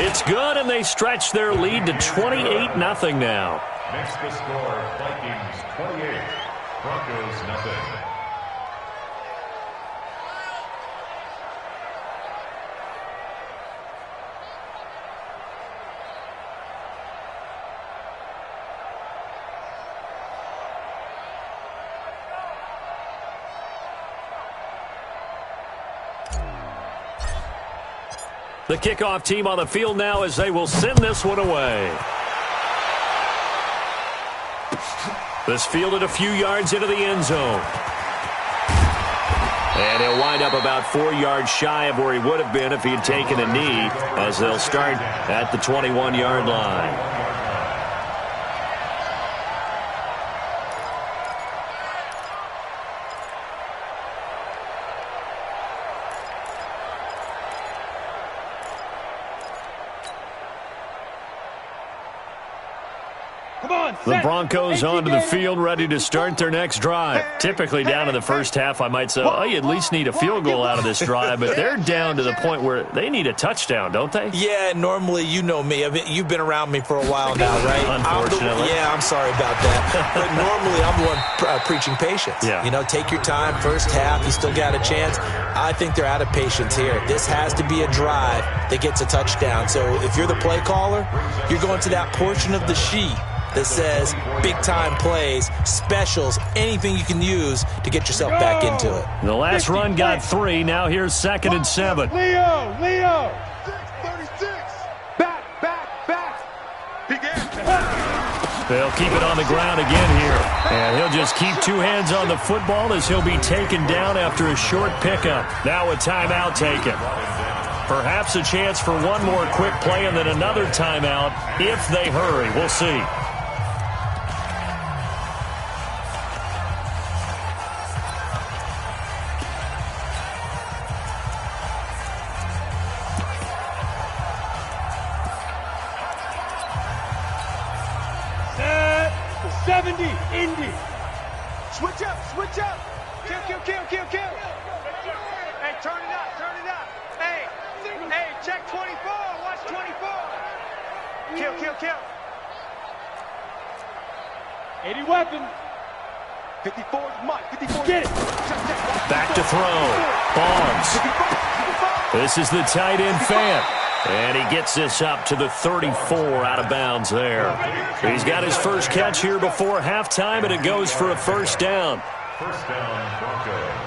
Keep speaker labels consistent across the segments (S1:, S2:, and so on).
S1: It's good, and they stretch their lead to 28-0 now.
S2: Next the score, Vikings 28, Broncos nothing.
S1: The kickoff team on the field now as they will send this one away. This fielded a few yards into the end zone. And he'll wind up about 4 yards shy of where he would have been if he had taken a knee, as they'll start at the 21-yard line. The Broncos onto the field, ready to start their next drive. Typically down in the first half, I might say, oh, you at least need a field goal out of this drive, but they're down to the point where they need a touchdown, don't they?
S3: Yeah, normally, you know me. I mean, you've been around me for a while now, right?
S1: Unfortunately.
S3: I'm sorry about that. But normally, I'm the one preaching patience.
S1: Yeah.
S3: You know, take your time, first half, you still got a chance. I think they're out of patience here. This has to be a drive that gets a touchdown. So if you're the play caller, you're going to that portion of the sheet that says big-time plays, specials, anything you can use to get yourself back into it.
S1: The last run got 3. Now here's 2nd and 7.
S4: Leo. 36. Back.
S1: They'll keep it on the ground again here. And he'll just keep 2 hands on the football as he'll be taken down after a short pickup. Now a timeout taken. Perhaps a chance for one more quick play and then another timeout if they hurry. We'll see.
S4: Set. 70. Indy. Switch up. Kill. Hey, turn it up. Hey, check 24. Watch 24. Kill. 80 weapon. 54 is Mike. 54. Get it.
S1: Back to throw. Bonds. This is the tight end Fant. And he gets this up to the 34 out of bounds there. He's got his first catch here before halftime, and it goes for a first down.
S2: First down, Broncos.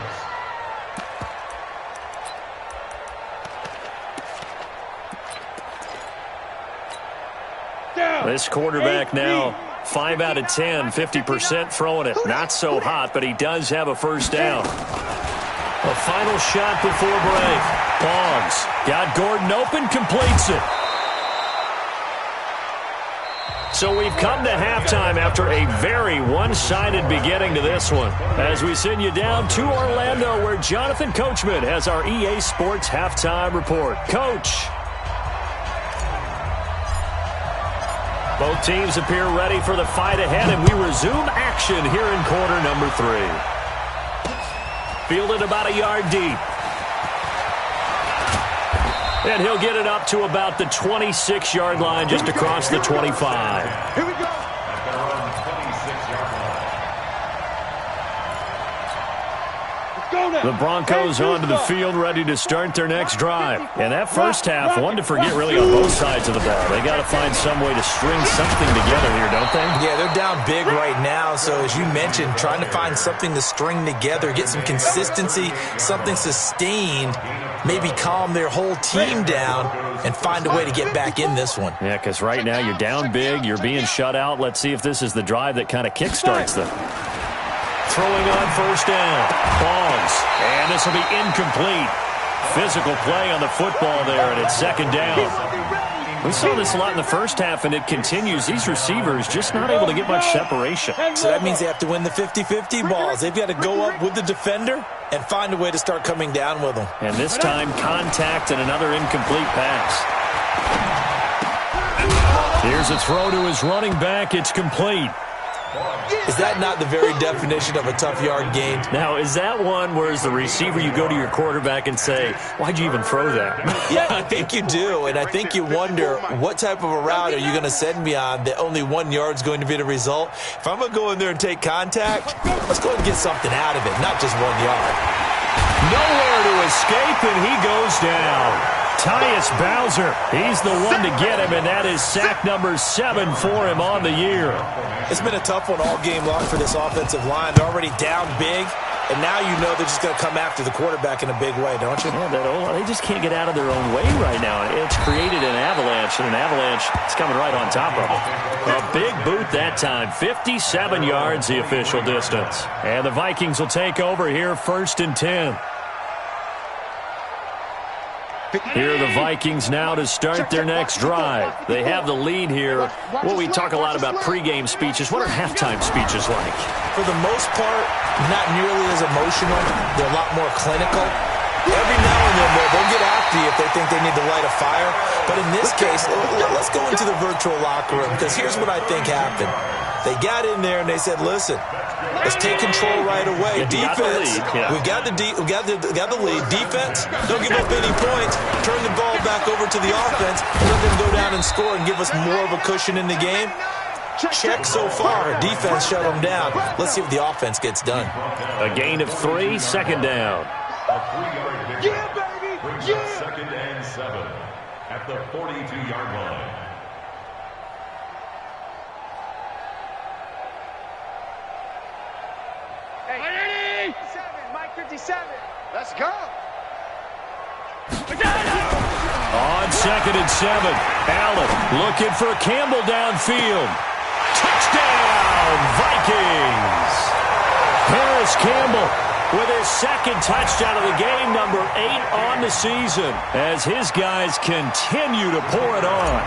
S1: This quarterback now 5 out of 10, 50% throwing it. Not so hot, but he does have a first down. A final shot before break. Boggs got Gordon open, completes it. So we've come to halftime after a very one-sided beginning to this one. As we send you down to Orlando, where Jonathan Coachman has our EA Sports halftime report. Coach. Both teams appear ready for the fight ahead, and we resume action here in quarter number 3. Fielded about a yard deep. And he'll get it up to about the 26-yard line, just across the 25.
S4: Here we go.
S2: At their own 26-yard line.
S1: The Broncos onto the field, ready to start their next drive. And that first half, one to forget really on both sides of the ball. They got to find some way to string something together here, don't they?
S3: Yeah, they're down big right now. So as you mentioned, trying to find something to string together, get some consistency, something sustained, maybe calm their whole team down and find a way to get back in this one.
S1: Yeah, because right now you're down big, you're being shut out. Let's see if this is the drive that kind of kickstarts them. Throwing on first down. Boggs. And this will be incomplete. Physical play on the football there, and it's second down. We saw this a lot in the first half, and it continues. These receivers just not able to get much separation.
S3: So that means they have to win the 50-50 balls. They've got to go up with the defender and find a way to start coming down with them.
S1: And this time, contact and another incomplete pass. Here's a throw to his running back. It's complete.
S3: Is that not the very definition of a tough yard gain?
S1: Now, is that one where as the receiver you go to your quarterback and say, why'd you even throw that?
S3: Yeah, I think you do, and I think you wonder what type of a route are you going to send me on that only 1 yard is going to be the result? If I'm going to go in there and take contact, let's go and get something out of it, not just 1 yard.
S1: Nowhere to escape, and he goes down. Tyus Bowser, he's the one to get him, and that is sack number 7 for him on the year.
S3: It's been a tough one all game long for this offensive line. They're already down big, and now you know they're just going to come after the quarterback in a big way, don't you?
S1: Yeah, they just can't get out of their own way right now. It's created an avalanche, and an avalanche is coming right on top of them. A big boot that time, 57 yards the official distance. And the Vikings will take over here, 1st and 10. Here are the Vikings now to start their next drive. They have the lead here. Well, we talk a lot about pregame speeches. What are halftime speeches like?
S3: For the most part, not nearly as emotional. They're a lot more clinical. Every now and then, they'll get after you if they think they need to light a fire. But in this case, let's go into the virtual locker room, because here's what I think happened. They got in there and they said, listen, let's take control right away. Defense, we've got the lead. Defense, don't give up any points. Turn the ball back over to the offense and let them go down and score and give us more of a cushion in the game. Check so far. Defense shut them down. Let's see if the offense gets done.
S1: A gain of 3, 2nd down.
S2: A 3-yard pickup. Yeah, baby. Brings up 2nd and 7 at the 42-yard line.
S4: Hey, 57, Mike 57. Let's go.
S1: On 2nd and 7, Allen looking for Campbell downfield. Touchdown, Vikings! Harris Campbell with his 2nd touchdown of the game, number 8 on the season, as his guys continue to pour it on.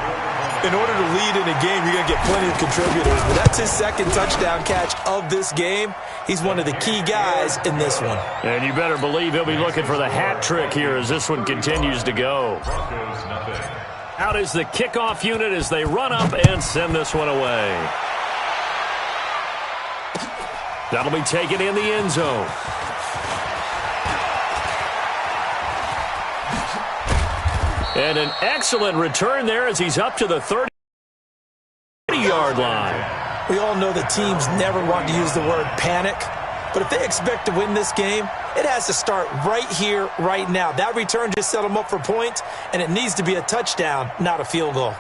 S3: In order to lead in a game, you're going to get plenty of contributors. But that's his 2nd touchdown catch of this game. He's one of the key guys in this one.
S1: And you better believe he'll be looking for the hat trick here as this one continues to go. Out is the kickoff unit as they run up and send this one away. That'll be taken in the end zone. And an excellent return there as he's up to the 30-yard line.
S3: We all know that teams never want to use the word panic, but if they expect to win this game, it has to start right here, right now. That return just set them up for points, and it needs to be a touchdown, not a field goal.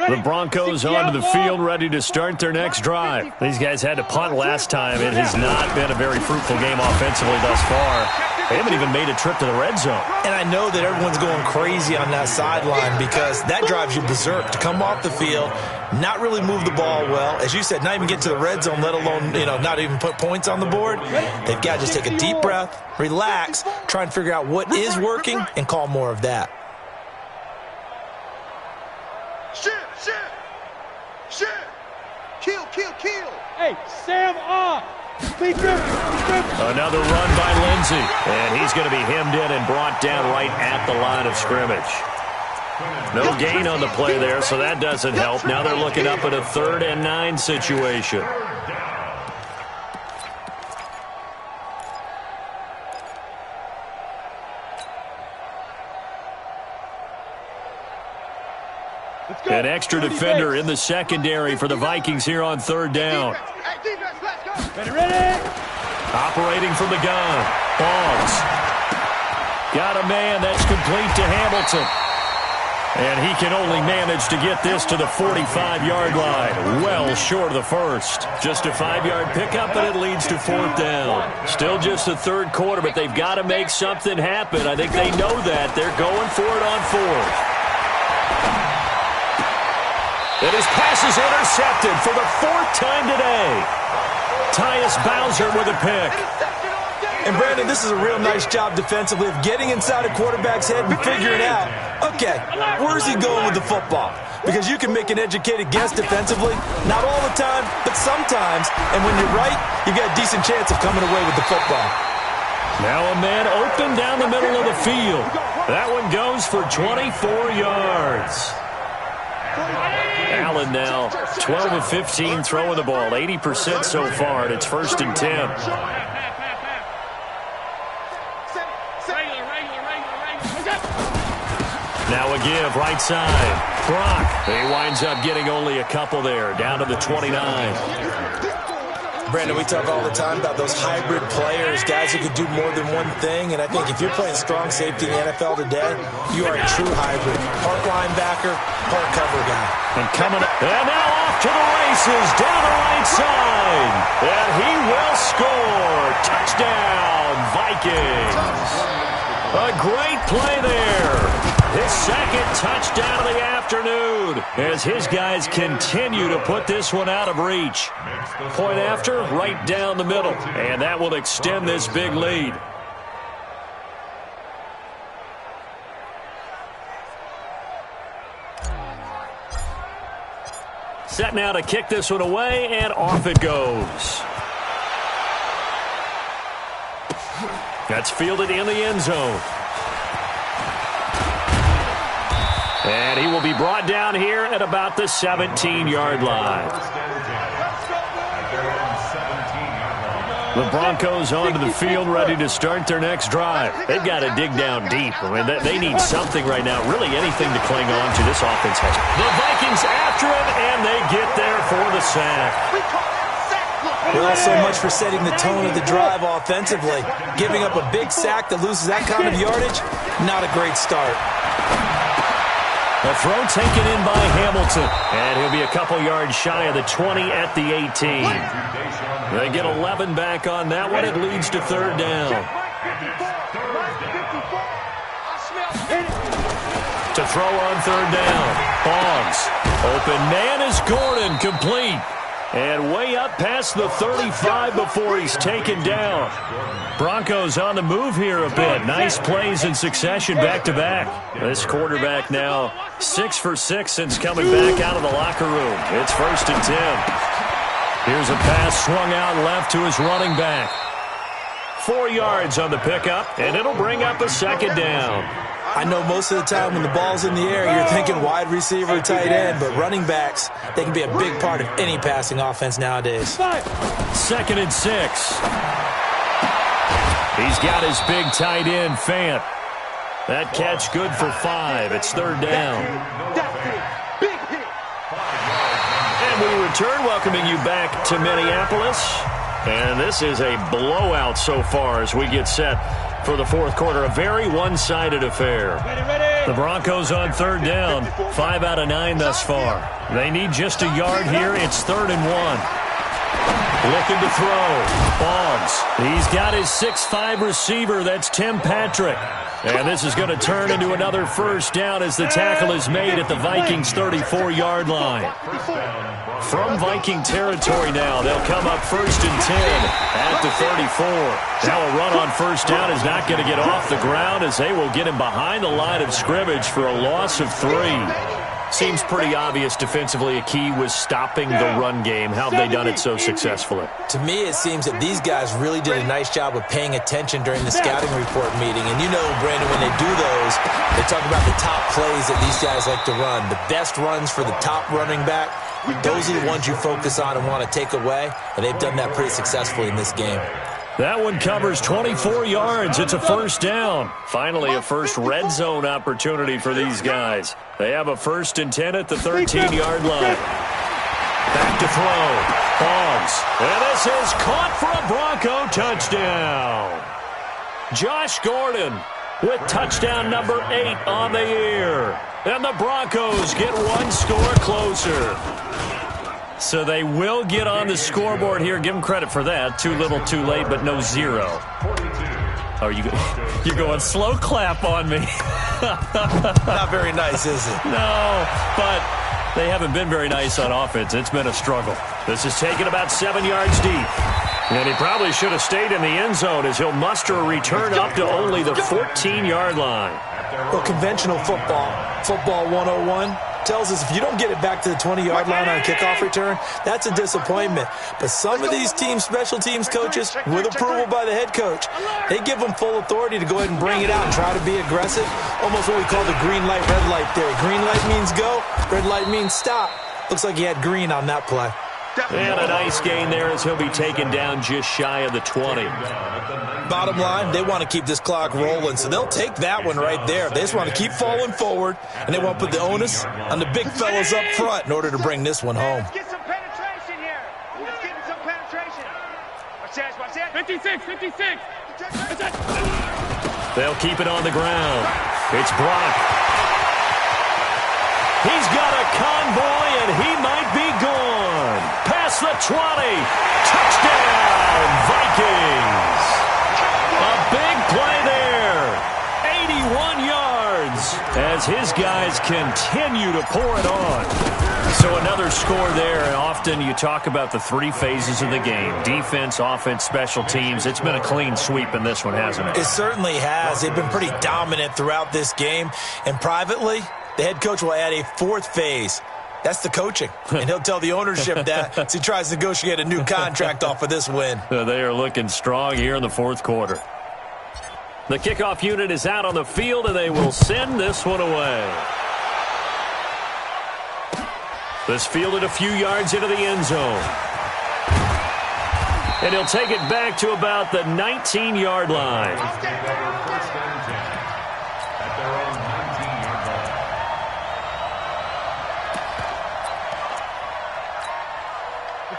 S1: The Broncos onto the field, ready to start their next drive. These guys had to punt last time. It has not been a very fruitful game offensively thus far. They haven't even made a trip to the red zone.
S3: And I know that everyone's going crazy on that sideline because that drives you berserk to come off the field, not really move the ball well. As you said, not even get to the red zone, let alone, not even put points on the board. They've got to just take a deep breath, relax, try and figure out what is working, and call more of that.
S4: Kill. Hey, Sam off.
S1: Another run by Lindsey. And he's going to be hemmed in and brought down right at the line of scrimmage. No gain on the play there, so that doesn't help. Now they're looking up at a 3rd and 9 situation. An extra defender in the secondary for the Vikings here on 3rd down.
S4: Ready?
S1: Operating from the gun. Boggs. Got a man that's complete to Hamilton. And he can only manage to get this to the 45-yard line. Well short of the first. Just a 5-yard pickup, and it leads to 4th down. Still just the 3rd quarter, but they've got to make something happen. I think they know that. They're going for it on 4th. And his pass is intercepted for the 4th time today. Tyus Bowser with a pick.
S3: And, Brandon, this is a real nice job defensively of getting inside a quarterback's head and figuring out, okay, where's he going with the football? Because you can make an educated guess defensively, not all the time, but sometimes. And when you're right, you've got a decent chance of coming away with the football.
S1: Now a man open down the middle of the field. That one goes for 24 yards. Allen now 12 of 15 throwing the ball, 80% so far, and it's 1st and 10. Now a give, right side. Brock, he winds up getting only a couple there, down to the 29.
S3: Brandon, we talk all the time about those hybrid players, guys who could do more than one thing, and I think if you're playing strong safety in the NFL today, you are a true hybrid. Part linebacker, part cover guy.
S1: And coming up, and now off to the races, down the right side, and he will score. Touchdown, Vikings. A great play there. His second touchdown of the afternoon as his guys continue to put this one out of reach. Point after, right down the middle, and that will extend this big lead. Set now to kick this one away, and off it goes. That's fielded in the end zone. And he will be brought down here at about the 17-yard line. The Broncos onto the field, ready to start their next drive. They've got to dig down deep. I mean, they need something right now, really anything to cling on to. This offense has. The Vikings after him, and they get there for the sack.
S3: Well, so much for setting the tone of the drive offensively. Giving up a big sack that loses that kind of yardage, not a great start.
S1: A throw taken in by Hamilton, and he'll be a couple yards shy of the 20 at the 18. They get 11 back on that one. It leads to 3rd down. To throw on 3rd down. Boggs. Open man is Gordon, complete. And way up past the 35 before he's taken down. Broncos on the move here a bit. Nice plays in succession back-to-back. This quarterback now 6 for 6 since coming back out of the locker room. It's 1st and 10. Here's a pass swung out left to his running back. 4 yards on the pickup, and it'll bring up a 2nd down.
S3: I know most of the time when the ball's in the air, you're thinking wide receiver, tight end, but running backs, they can be a big part of any passing offense nowadays.
S1: 2nd and 6. He's got his big tight end, Fant. That catch good for 5. It's 3rd down. And we return, welcoming you back to Minneapolis. And this is a blowout so far as we get set for the 4th quarter. A very one-sided affair. The Broncos on 3rd down. 5 out of 9 thus far. They need just a yard here. It's 3rd and 1. Looking to throw. Boggs. He's got his 6'5 receiver. That's Tim Patrick. And this is going to turn into another 1st down as the tackle is made at the Vikings' 34-yard line. From Viking territory now, they'll come up 1st and 10 at the 34. Now a run on 1st down is not going to get off the ground as they will get him behind the line of scrimmage for a loss of 3. Seems pretty obvious defensively a key was stopping the run game. How have they done it so successfully?
S3: To me, it seems that these guys really did a nice job of paying attention during the scouting report meeting. And you know, Brandon, when they do those, they talk about the top plays that these guys like to run. The best runs for the top running back, those are the ones you focus on and want to take away. And they've done that pretty successfully in this game.
S1: That one covers 24 yards. It's a 1st down. Finally, a first red zone opportunity for these guys. They have a 1st and 10 at the 13-yard line. Back to throw. Boggs. And this is caught for a Bronco touchdown. Josh Gordon with touchdown number 8 on the year. And the Broncos get one score closer. So they will get on the scoreboard here. Give them credit for that. Too little, too late, but no 0. Oh, you're going slow clap on me.
S3: Not very nice, is it?
S1: No, but they haven't been very nice on offense. It's been a struggle. This is taken about 7 yards deep. And he probably should have stayed in the end zone as he'll muster a return up to only the 14-yard line.
S3: Well, conventional football 101, tells us if you don't get it back to the 20-yard line on a kickoff return, that's a disappointment. But some of these special teams coaches, with approval by the head coach, they give them full authority to go ahead and bring it out and try to be aggressive. Almost what we call the green light, red light theory. Green light means go, red light means stop. Looks like he had green on that play.
S1: And a nice gain there as he'll be taken down just shy of the 20.
S3: Bottom line, they want to keep this clock rolling, so they'll take that one right there. They just want to keep falling forward, and they want to put the onus on the big fellas up front in order to bring this one home.
S4: Let's get some penetration here. Let's get some penetration. Watch that. 56.
S1: They'll keep it on the ground. It's Brock. He's got a convoy, and he might be gone. Past the 20. Touchdown, Vikings. A big play there. 81 yards as his guys continue to pour it on. So another score there, and often you talk about the three phases of the game. Defense, offense, special teams. It's been a clean sweep in this one, hasn't it?
S3: It certainly has. They've been pretty dominant throughout this game. And privately, the head coach will add a fourth phase. That's the coaching. And he'll tell the ownership that as he tries to negotiate a new contract off of this win.
S1: They are looking strong here in the fourth quarter. The kickoff unit is out on the field, and they will send this one away. This fielded a few yards into the end zone. And he'll take it back to about the 19-yard line.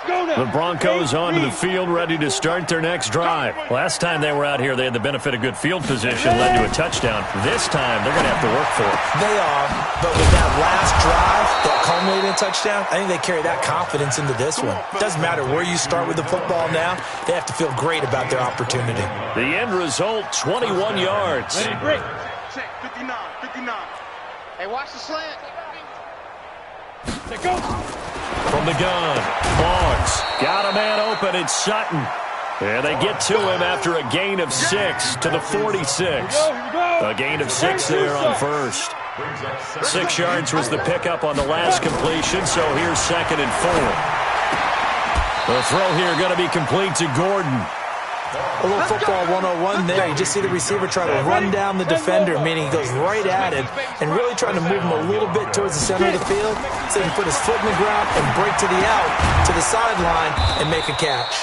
S1: The Broncos onto the field, ready to start their next drive. Last time they were out here, they had the benefit of good field position, led to a touchdown. This time, they're going to have to work for it.
S3: They are, but with that last drive that culminated in a touchdown, I think they carry that confidence into this one. It doesn't matter where you start with the football now. They have to feel great about their opportunity.
S1: The end result, 21 yards.
S4: Great. 59. Hey, watch the slant. There goes.
S1: From the gun, Boggs got a man open. It's Sutton. And they get to him after a gain of 6 to the 46. A gain of 6 there on first. 6 yards was the pickup on the last completion, so here's 2nd and 4. The throw here going to be complete to Gordon.
S3: A little football 101 there. You just see the receiver try to run down the defender, meaning he goes right at him and really trying to move him a little bit towards the center of the field so he can put his foot in the ground and break to the out, to the sideline, and make a catch.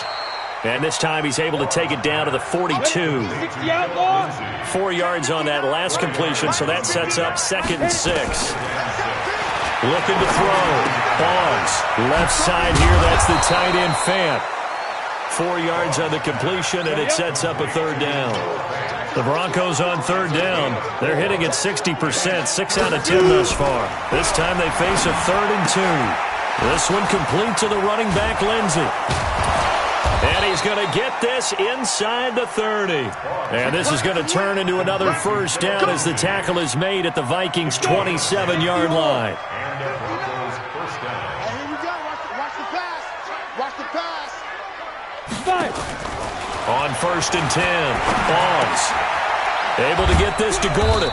S1: And this time he's able to take it down to the 42. 4 yards on that last completion, so that sets up 2nd and 6. Looking to throw. Boggs, left side here, that's the tight end Fant. 4 yards on the completion, and it sets up a 3rd down. The Broncos on 3rd down. They're hitting at 60%, 6 out of 10 thus far. This time they face a 3rd and 2. This one complete to the running back, Lindsey. And he's going to get this inside the 30. And this is going to turn into another 1st down as the tackle is made at the Vikings' 27-yard line. On 1st and 10, Boggs able to get this to Gordon.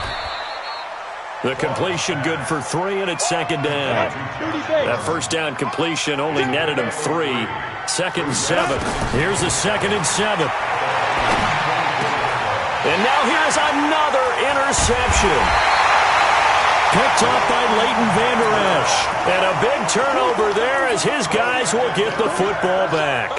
S1: The completion good for 3, and it's 2nd down. That 1st down completion only netted him 3. 2nd and 7. Here's the 2nd and 7. And now here's another interception. Picked off by Leighton Vander Esch. And a big turnover there as his guys will get the football back.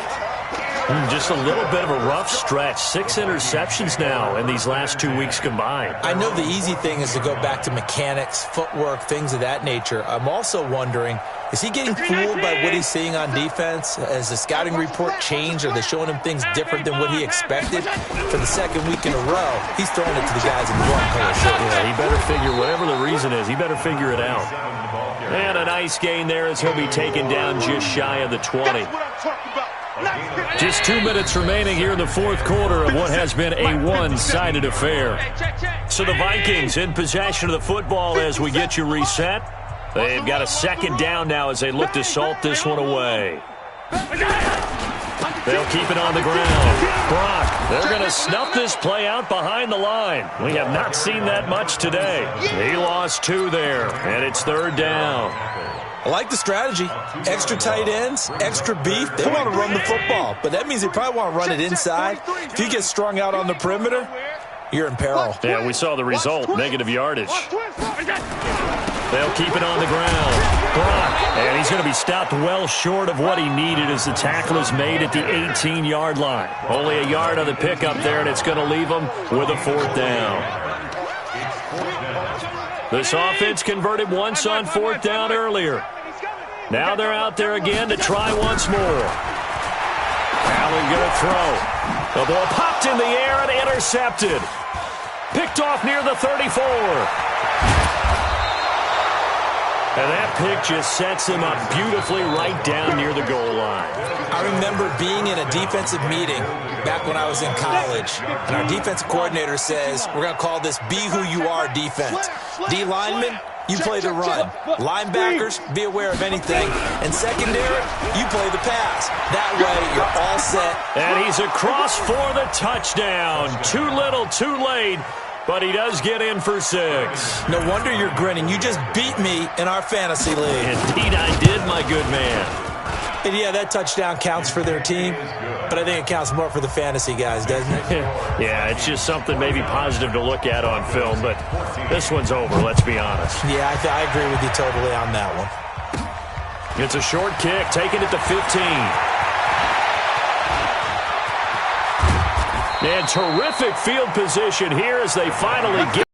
S1: Just a little bit of a rough stretch. 6 interceptions now in these last 2 weeks combined.
S3: I know the easy thing is to go back to mechanics, footwork, things of that nature. I'm also wondering, is he getting fooled by what he's seeing on defense? Has the scouting report changed? Are they showing him things different than what he expected? For the 2nd week in a row, he's throwing it to the guys in the Broncos.
S1: Yeah, he better figure, whatever the reason is, he better figure it out. And a nice gain there as he'll be taken down just shy of the 20. Just 2 minutes remaining here in the fourth quarter of what has been a one-sided affair. So the Vikings in possession of the football as we get you reset. They've got a 2nd down now as they look to salt this one away. They'll keep it on the ground. Brock, they're going to snuff this play out behind the line. We have not seen that much today. He lost 2 there, and it's 3rd down.
S3: I like the strategy. Extra tight ends, extra beef. They want to run the football, but that means they probably want to run it inside. If you get strung out on the perimeter, you're in peril.
S1: Yeah, we saw the result, negative yardage. They'll keep it on the ground. Brock, and he's going to be stopped well short of what he needed as the tackle is made at the 18-yard line. Only a yard on the pickup there, and it's going to leave him with a 4th down. This offense converted once on 4th down earlier. Now they're out there again to try once more. Allen going to throw. The ball popped in the air and intercepted. Picked off near the 34. And that pick just sets him up beautifully right down near the goal line.
S3: I remember being in a defensive meeting back when I was in college, and our defensive coordinator says, we're going to call this Be Who You Are defense. D linemen, you play the run. Linebackers, be aware of anything. And secondary, you play the pass. That way, you're all set.
S1: And he's across for the touchdown. Too little, too late. But he does get in for 6.
S3: No wonder you're grinning. You just beat me in our fantasy league.
S1: Indeed I did, my good man.
S3: And yeah, that touchdown counts for their team, but I think it counts more for the fantasy guys, doesn't it?
S1: Yeah, it's just something maybe positive to look at on film, but this one's over, let's be honest.
S3: Yeah, I agree with you totally on that one.
S1: It's a short kick, taken at the 15. And terrific field position here as they finally get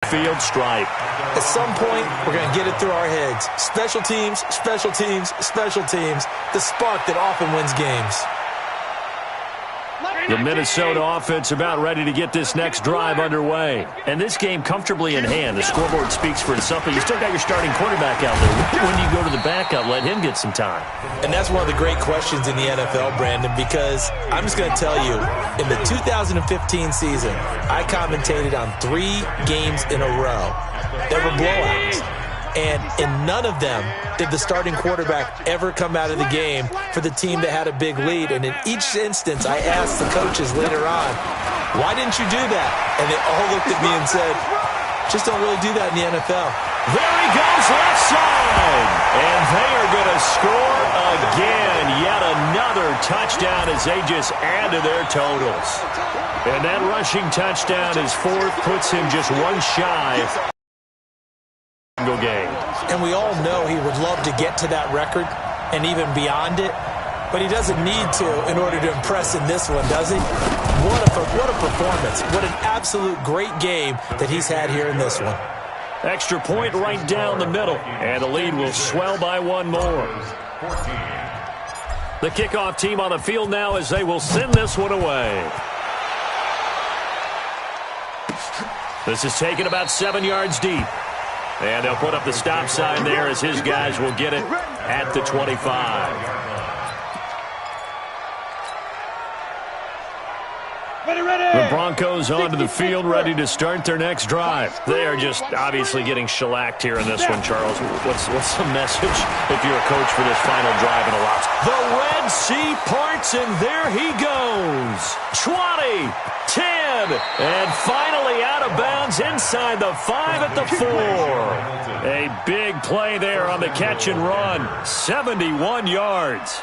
S1: field stripe.
S3: At some point, we're going to get it through our heads. Special teams, special teams, special teams. The spark that often wins games.
S1: The Minnesota offense about ready to get this next drive underway. And this game comfortably in hand. The scoreboard speaks for itself, but you still got your starting quarterback out there. When do you go to the backup, let him get some time?
S3: And that's one of the great questions in the NFL, Brandon, because I'm just going to tell you, in the 2015 season, I commentated on 3 games in a row. They were blowouts. And in none of them did the starting quarterback ever come out of the game for the team that had a big lead. And in each instance, I asked the coaches later on, why didn't you do that? And they all looked at me and said, just don't really do that in the NFL.
S1: There he goes, left side. And they are going to score again. Yet another touchdown as they just add to their totals. And that rushing touchdown, his 4th, puts him just one shy game.
S3: And we all know he would love to get to that record and even beyond it, but he doesn't need to in order to impress in this one, does he? What a performance. What an absolute great game that he's had here in this one.
S1: Extra point right down the middle, and the lead will swell by 1 more. The kickoff team on the field now as they will send this one away. This is taken about 7 yards deep. And they'll put up the stop sign there as his guys will get it at the 25. The Broncos onto the field, ready to start their next drive. They are just obviously getting shellacked here in this one, Charles. What's the message if you're a coach for this final drive in a lot? The Red Sea parts, and there he goes. 20, 10, and finally out of bounds inside the 5 at the 4. A big play there on the catch and run. 71 yards.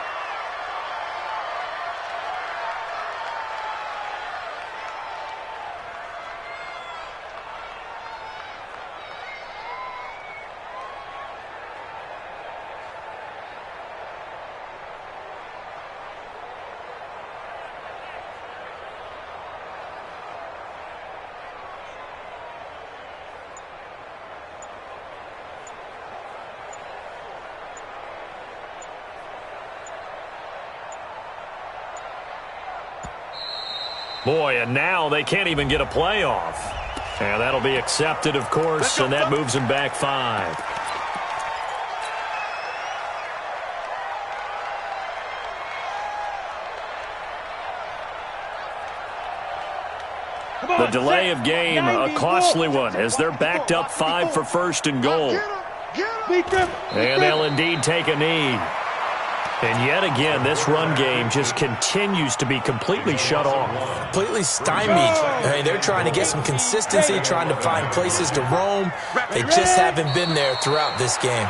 S1: Boy, and now they can't even get a playoff. And that'll be accepted, of course, and that moves them back 5. The delay of game, a costly one, as they're backed up 5 for 1st and goal. And they'll indeed take a knee. And yet again, this run game just continues to be completely shut off.
S3: Completely stymied. I mean, they're trying to get some consistency, trying to find places to roam. They just haven't been there throughout this game.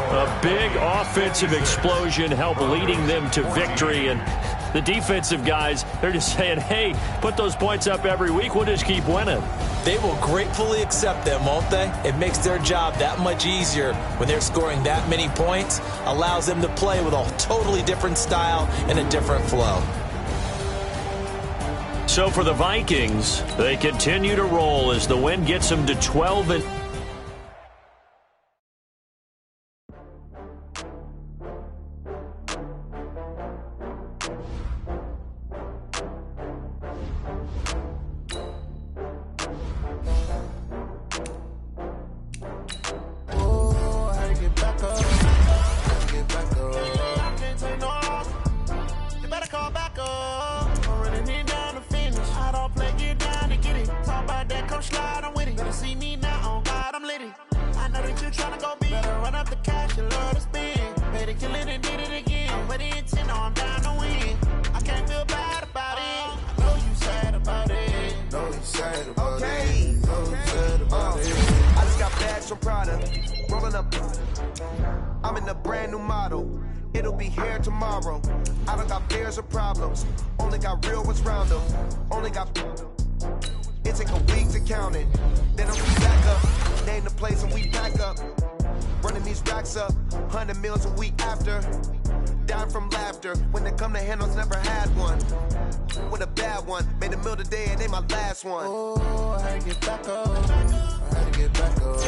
S1: A big offensive explosion helped leading them to victory, and the defensive guys, they're just saying, hey, put those points up every week, we'll just keep winning.
S3: They will gratefully accept them, won't they? It makes their job that much easier when they're scoring that many points, allows them to play with a totally different style and a different flow.
S1: So for the Vikings, they continue to roll as the win gets them to 12 and
S5: I'm in a brand new model. It'll be here tomorrow. I don't got fears or problems. Only got real ones round them. Only got. It take a week to count it. Then I'm back up. Name the place and we pack up. Running these racks up. 100 meals a week after. Down from laughter. When they come to handles, never had one. With a bad one. Made a meal today and they my last one. Oh, I had to get back up. I had to get back up.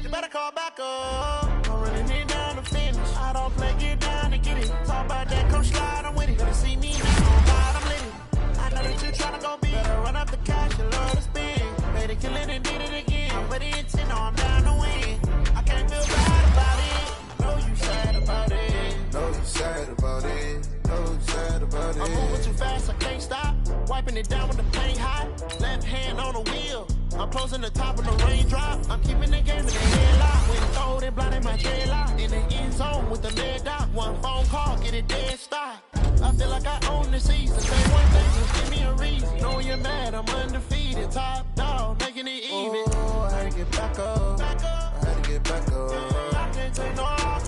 S5: You better call back up. I'm running it down to finish. I don't play, get down to get it. Talk about that, come slide, I'm with it. Better see me now, God, I'm lit it. I know that you tryna go big. Better run up the cash, you love to spend. Better kill it and did it again. I'm with the intent, no, I'm down to win. I can't feel bad about it. I know you sad about it. Know you sad about it. Know you sad about it. I'm moving too fast, I can't stop. Wiping it down with the paint hot. Left hand on the wheel. I'm closing the top of the raindrop. I'm keeping the game in the headlock. When throwed and blinding my dreadlock. In the end zone with the lead dot. One phone call, get it dead stop. I feel like I own the season. Say one thing, just give me a reason. Know you're mad, I'm undefeated. Top dog, making it even. Oh, I had to get back up. I had to get back up. I can't take no off.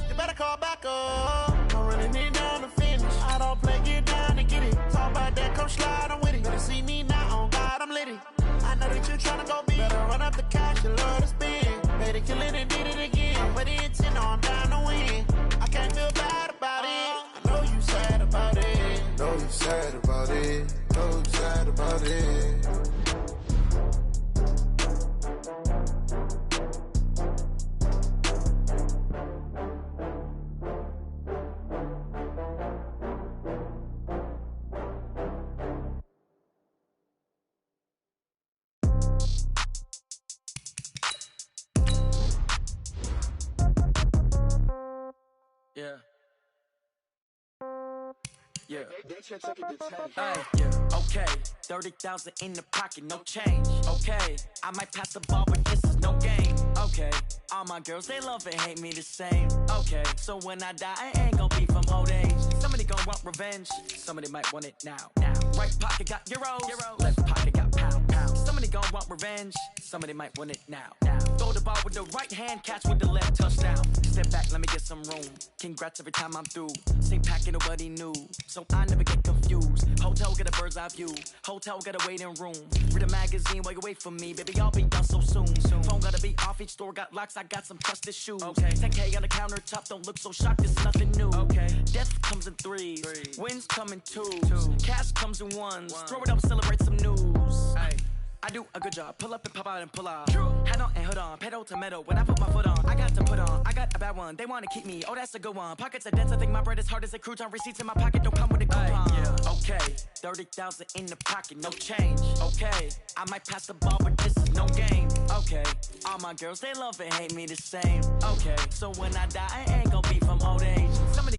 S5: You better call back up. I'm running it down to finish. I don't play, get down to get it. Talk about that, come slide, I'm with it. Better see me now, on God, I'm lit it. I know that you're tryna go big. Better run up the cash, you love to spend. Better kill it and did it again. I'm with the intent, no, I'm down to win. I can't feel bad about it. I know you sad about it. Know you sad about it. Know you sad about it.
S6: Yeah. Yeah. Yeah. Okay. 30,000 in the pocket, no change. Okay. I might pass the ball, but this is no game. Okay. All my girls, they love and hate me the same. Okay. So when I die, I ain't gonna be from old age. Somebody gonna want revenge. Somebody might want it now. Right pocket got euros. Left pocket got pounds. Somebody gonna want revenge. Somebody might want it now. Throw the ball with the right hand, catch with the left, touchdown. Step back, let me get some room. Congrats every time I'm through. Same packet, nobody knew. So I never get confused. Hotel, get a bird's eye view. Hotel, get a waiting room. Read a magazine while you wait for me. Baby, I'll be done so soon. Phone gotta be off, each store got locks. I got some trusted shoes. Okay. 10K on the countertop, don't look so shocked, it's nothing new. Okay. Death comes in threes. Wins come in twos. Cash comes in ones. Throw it up, celebrate some news. Ay. I do a good job. Pull up and pop out and pull out. Head on and hood on. Pedal to metal. When I put my foot on, I got to put on. I got a bad one. They want to keep me. Oh, that's a good one. Pockets are dense. I think my bread is hard as a crouton. Receipts in my pocket don't come with a coupon. Yeah. Okay. 30,000 in the pocket. No change. Okay. I might pass the ball, but this is no game. Okay. All my girls, they love and hate me the same. Okay. So when I die, I ain't gonna be from old age. Somebody